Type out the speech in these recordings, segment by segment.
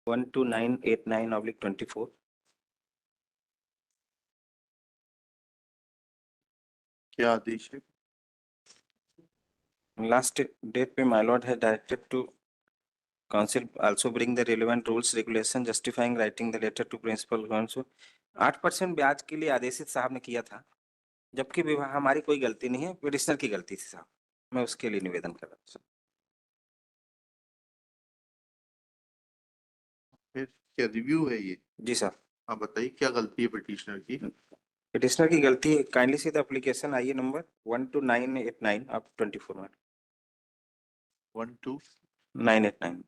12989/24। क्या आदेश है? Last date पे my lord has directed to council also bring the relevant rules regulation justifying writing the letter to principal council। 8% ब्याज के लिए आदेशित साहब ने किया था, जबकि हमारी कोई गलती नहीं है, पिटिशनर की गलती थी साहब। मैं उसके लिए निवेदन कर रहा हूँ। फिर क्या रिव्यू है ये? जी साहब। हाँ बताइए क्या गलती है पिटिशनर की? पिटिशनर की गलती है, काइंडली सी द एप्लीकेशन आइए नंबर 12989/24 में 12989।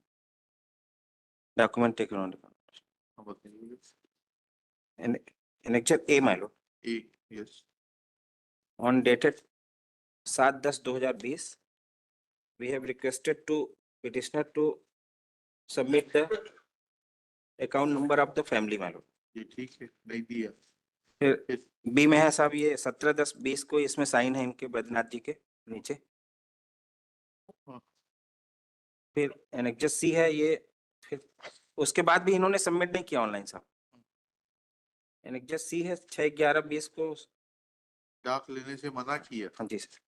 डॉक्यूमेंट टेकन ऑन हाँ बताइए। annexure A my lord A yes. on dated 7/10/2020 we have requested to petitioner to submit the account number of the family my lord। ये ठीक है, नहीं दिया। फिर बी में है साहब, ये 17/10/20 को इसमें साइन है इनके बैद्यनाथ जी के नीचे। हाँ। फिर एनेक्जर सी है ये, फिर उसके बाद भी इन्होंने सबमिट नहीं किया ऑनलाइन साहब। एनेक्जर सी है 6/11/20 को डाक लेने से मना किया। हाँ जी सर,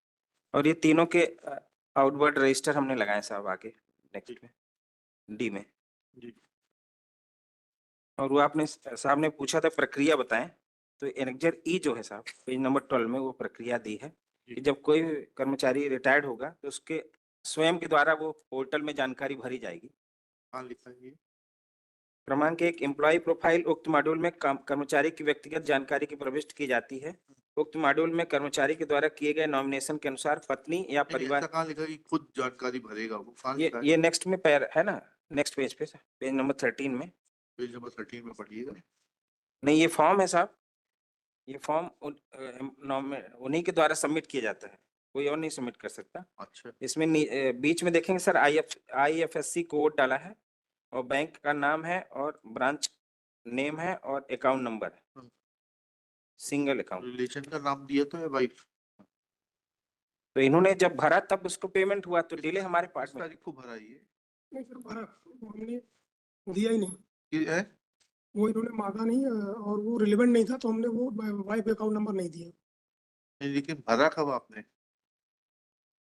और ये तीनों के आउटवर्ड रजिस्टर हमने लगाए साहब आगे नेक्स्ट में डी में जी। और वो आपने साहब ने पूछा था प्रक्रिया बताएं, तो एनेक्जर ई जो है साहब पेज नंबर 12 में वो प्रक्रिया दी है कि जब कोई कर्मचारी रिटायर्ड होगा तो उसके स्वयं के द्वारा वो पोर्टल में जानकारी भरी जाएगी। हाँ लिखा है। क्रमांक 1 एम्प्लॉय प्रोफाइल उक्त मॉड्यूल में कर्मचारी की व्यक्तिगत जानकारी की प्रविष्ट की जाती है। उक्त मॉड्यूल में कर्मचारी के द्वारा किए गए नॉमिनेशन के अनुसार पत्नी या परिवार। ऐसा कहाँ लिखा कि खुद जानकारी भरेगा वो? कहाँ ये लिखा है? ये नेक्स्ट में पैर है ना, नेक्स्ट पेज पे पेज नंबर 13 में। पेज नंबर 13 में पढ़िएगा। नहीं ये फॉर्म है साहब, ये फॉर्म उन्हीं के द्वारा सबमिट किया जाता है, कोई और नहीं सबमिट कर सकता। अच्छा। इसमें बीच में देखेंगे सर IFSC कोड डाला है और बैंक का नाम है और ब्रांच नेम है और अकाउंट नंबर है, सिंगल अकाउंट। रिलेशन का नाम दिया तो है वाइफ। तो इन्होंने जब भरा तब उसको पेमेंट हुआ, तो डिले हमारे पास में। तारीख को भरा ये? नहीं सर भरा, हमने दिया ही नहीं कि है? वो इन्होंने मांगा नहीं और वो रिलेवेंट नहीं था, तो हमने वो वाइफ अकाउंट नंबर नहीं दिया। नहीं लेकिन भरा कब आपने?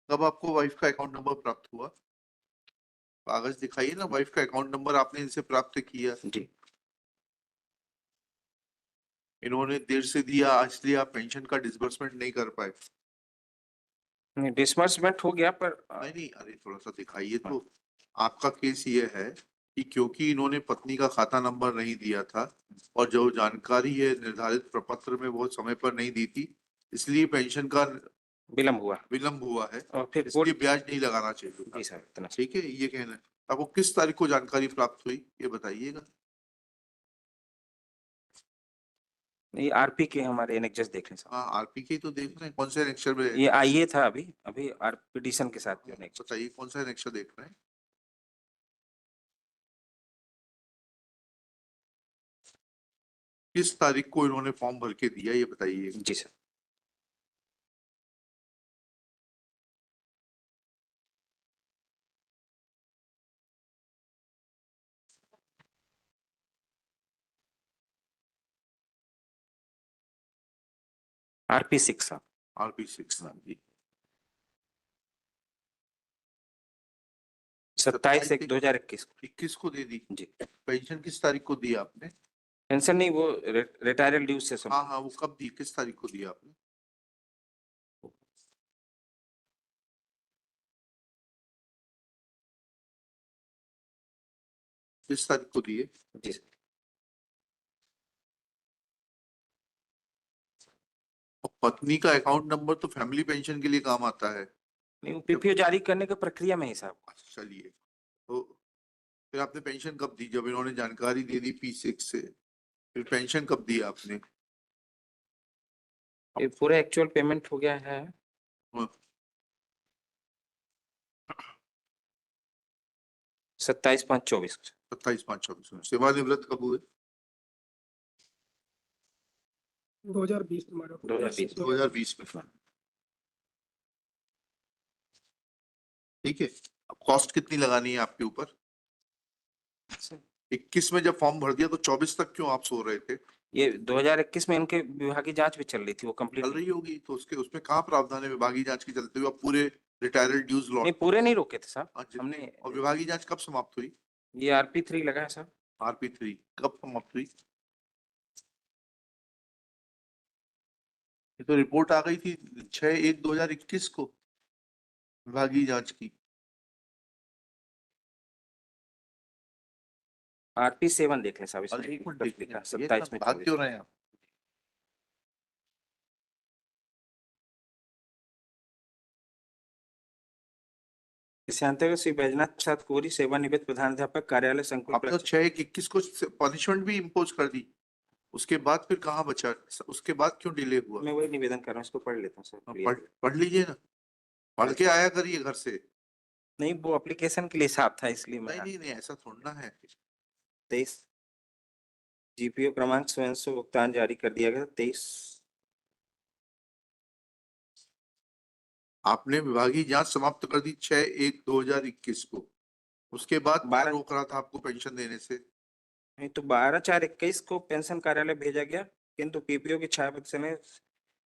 कब आपको वाइफ का अकाउंट नंबर प्राप्त हुआ? कागज दिखाइए ना, वाइफ का अकाउंट नंबर आपने इनसे प्राप्त किया। जी इन्होंने देर से दिया, आज लिए आप पेंशन का डिसबर्समेंट नहीं कर पाए। डिसबर्समेंट हो गया पर नहीं अरे थोड़ा सा दिखाइए तो। आपका केस ये है कि क्योंकि इन्होंने पत्नी का खाता नंबर नहीं दिया था और जो जानकारी है निर्धारित प्रपत्र में वो समय पर नहीं दी थी, इसलिए पेंशन का विलंब हुआ है और फिर इसलिए ब्याज नहीं लगाना चाहिए। जी सर इतना ठीक है, ये कहना है। आपको किस तारीख को जानकारी प्राप्त हुई ये बताइएगा। नहीं आरपी के हमारे एनेक्जर्स देख लें साहब। हाँ आरपी के तो देख रहे हैं, कौन से एनेक्सर में? ये आईए था अभी पिटीशन के साथ बताइए कौन सा एनेक्सर देख रहे हैं? किस तारीख को इन्होंने फॉर्म भर के दिया ये बताइए। जी सर। RP6 साहब। RP6 जी। 27/1/2021 को दे दी जी। पेंशन किस तारीख को दी आपने? पेंशन नहीं, वो रिटायरल ड्यूज से सब। हाँ हाँ वो कब दी, किस तारीख को दिया आपने? किस तारीख को दिए? जी सर। पत्नी का अकाउंट नंबर तो फैमिली पेंशन के लिए काम आता है। नहीं वो PPO जारी करने की प्रक्रिया में ही साहब। चलिए तो फिर आपने पेंशन कब दी? जब इन्होंने जानकारी दे दी P6 से, फिर पेंशन कब दी आपने? ये पूरा एक्चुअल पेमेंट हो गया है 27/5/24 को। 27/5/24। सेवानिवृत्त कब हुए? 2020 में। 2020 में। ठीक है, अब कॉस्ट कितनी लगानी है आपके ऊपर? 21 में जब फॉर्म भर दिया तो 24 तक क्यों आप सो रहे थे? ये 2021 में इनके विभागीय जांच भी चल रही थी, वो चल कंप्लीट रही होगी तो उसके उसमें कहाँ प्रावधान है विभागीय जांच की चलते हुए? अब पूरे रिटायर्ड ड्यूज नहीं, लौट पूरे नहीं रोके थे साहब और हमने। विभागीय जांच कब समाप्त हुई? ये RP3 लगा है साहब। RP3 कब समाप्त हुई? ये तो रिपोर्ट आ गई थी 6/1/2021 को विभागीय जांच की। RP7 देख लें साहब और इसमें। एक मिनट देखिए, ये 27 में भाग 24। क्यों रहे हैं आप? इस अंतर्गत श्री बैजनाथ प्रसाद कोरी, सेवानिवृत्त प्रधानाध्यापक, कार्यालय संकुल आपने तो 6/1/21 को पनिशमेंट भी इम्पोज कर दी, उसके बाद फिर कहाँ बचा? उसके बाद क्यों डिले हुआ? मैं वही निवेदन कर रहा हूँ, इसको पढ़ लेता हूँ सर। पढ़ लीजिए ना, पढ़ के आया करिए घर से। नहीं, वो एप्लीकेशन के लिए साहब था, इसलिए नहीं मैं। नहीं नहीं, ऐसा थोड़ा है। 23 GPO क्रमांक स्वयं से भुगतान जारी कर दिया गया 23। आपने विभागीय जांच समाप्त कर दी 6/1/2021 को, उसके बाद क्या 12 रोक रहा था आपको पेंशन देने से? नहीं तो 12/4/21 को पेंशन कार्यालय भेजा गया, किंतु PPO की छाया में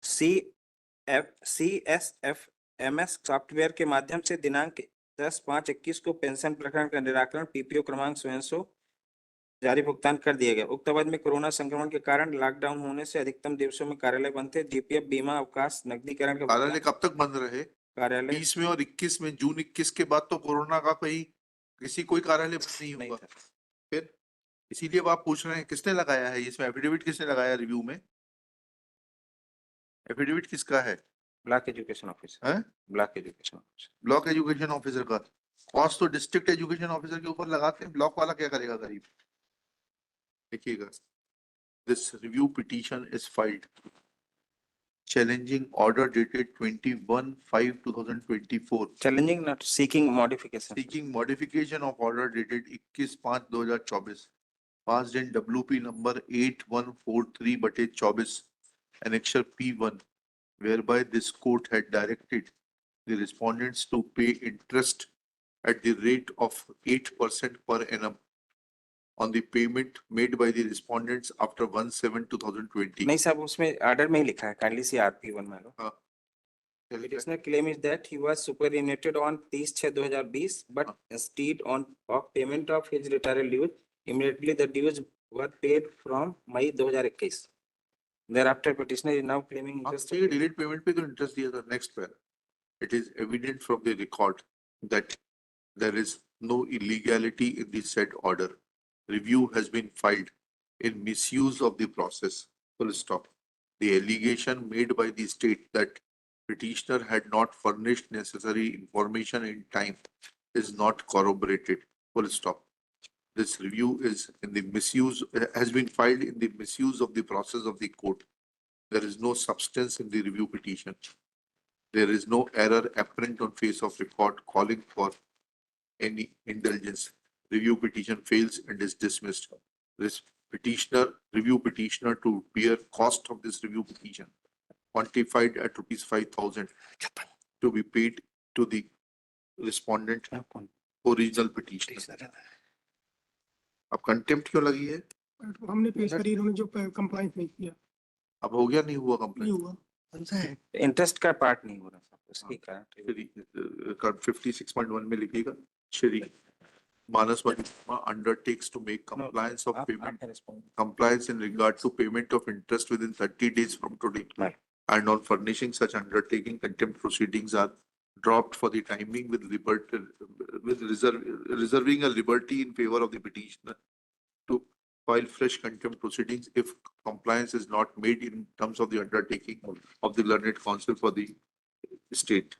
CSFMS सॉफ्टवेयर के माध्यम से दिनांक 10/5/21 को पेंशन प्रकरण का निराकरण PPO क्रमांक स्वयं जारी भुगतान कर दिया गया। उक्त अवधि में कोरोना संक्रमण के कारण लॉकडाउन होने से अधिकतम दिवसों में कार्यालय बंद थे। GPF बीमा अवकाश नकदीकरण का कार्यालय कब तक बंद रहे? कार्यालय 20 में और 21 में, जून 21 के बाद तो कोरोना का कोई कार्यालय बंद नहीं नहीं हुआ। था। फिर इसीलिए अब आप पूछ रहे हैं किसने लगाया है इसमें एफिडेविट, किसने लगाया रिव्यू में? एफिडेविट किसका है? Block education officer. हैं? Block education officer. Block education officer का कॉस्ट तो डिस्ट्रिक्ट एजुकेशन ऑफिसर के ऊपर लगाते हैं, ब्लॉक वाला क्या करेगा गरीब? देखिएगा, this review petition is filed challenging order dated 21/5/2024 challenging not seeking modification. seeking modification of order dated 21/5/2024 passed in WP number 8143/24 annexure P1, whereby this court had directed the respondents to pay interest at the rate of 8% per annum on the payment made by the respondents after 1/7/2020. नहीं साहब, उसमें order में ही लिखा है, kindly सी RP1 में लो। हाँ, क्या लिखा है? Petitioner claim is that he was superannuated on 30/6/2020, but instead of payment of his retirement dues, immediately the dues were paid from May 2021. Thereafter, petitioner is now claiming हाँ, interest. ठीक है, delete payment पे तो interest दिया था। Next para, it is evident from the record that there is no illegality in the said order. Review has been filed in misuse of the process. Full stop. The allegation made by the state that petitioner had not furnished necessary information in time is not corroborated. Full stop. This review is in the misuse, has been filed in the misuse of the process of the court. There is no substance in the review petition. There is no error apparent on face of record calling for any indulgence. Review petition fails and is dismissed. This review petitioner to bear cost of this review petition quantified at ₹5,000 to be paid to the respondent original petitioner. अब contempt क्यों लगी है? हमने पेश करी, इन्होंने जो compliance नहीं किया, अब हो गया, नहीं हुआ नहीं कंप्लेंट? हुआ। इंटरेस्ट का पार्ट नहीं हो रहा साहब, उसके कारण 56.1 में लिखिएगा, Shri Manas Mahima undertakes to make compliance of payment, compliance in regard to payment of interest within 30 days from today. Right. And on furnishing such undertaking, contempt proceedings are dropped for the timing with reserving a liberty in favor of the petitioner to file fresh contempt proceedings if compliance is not made in terms of the undertaking of the learned counsel for the state.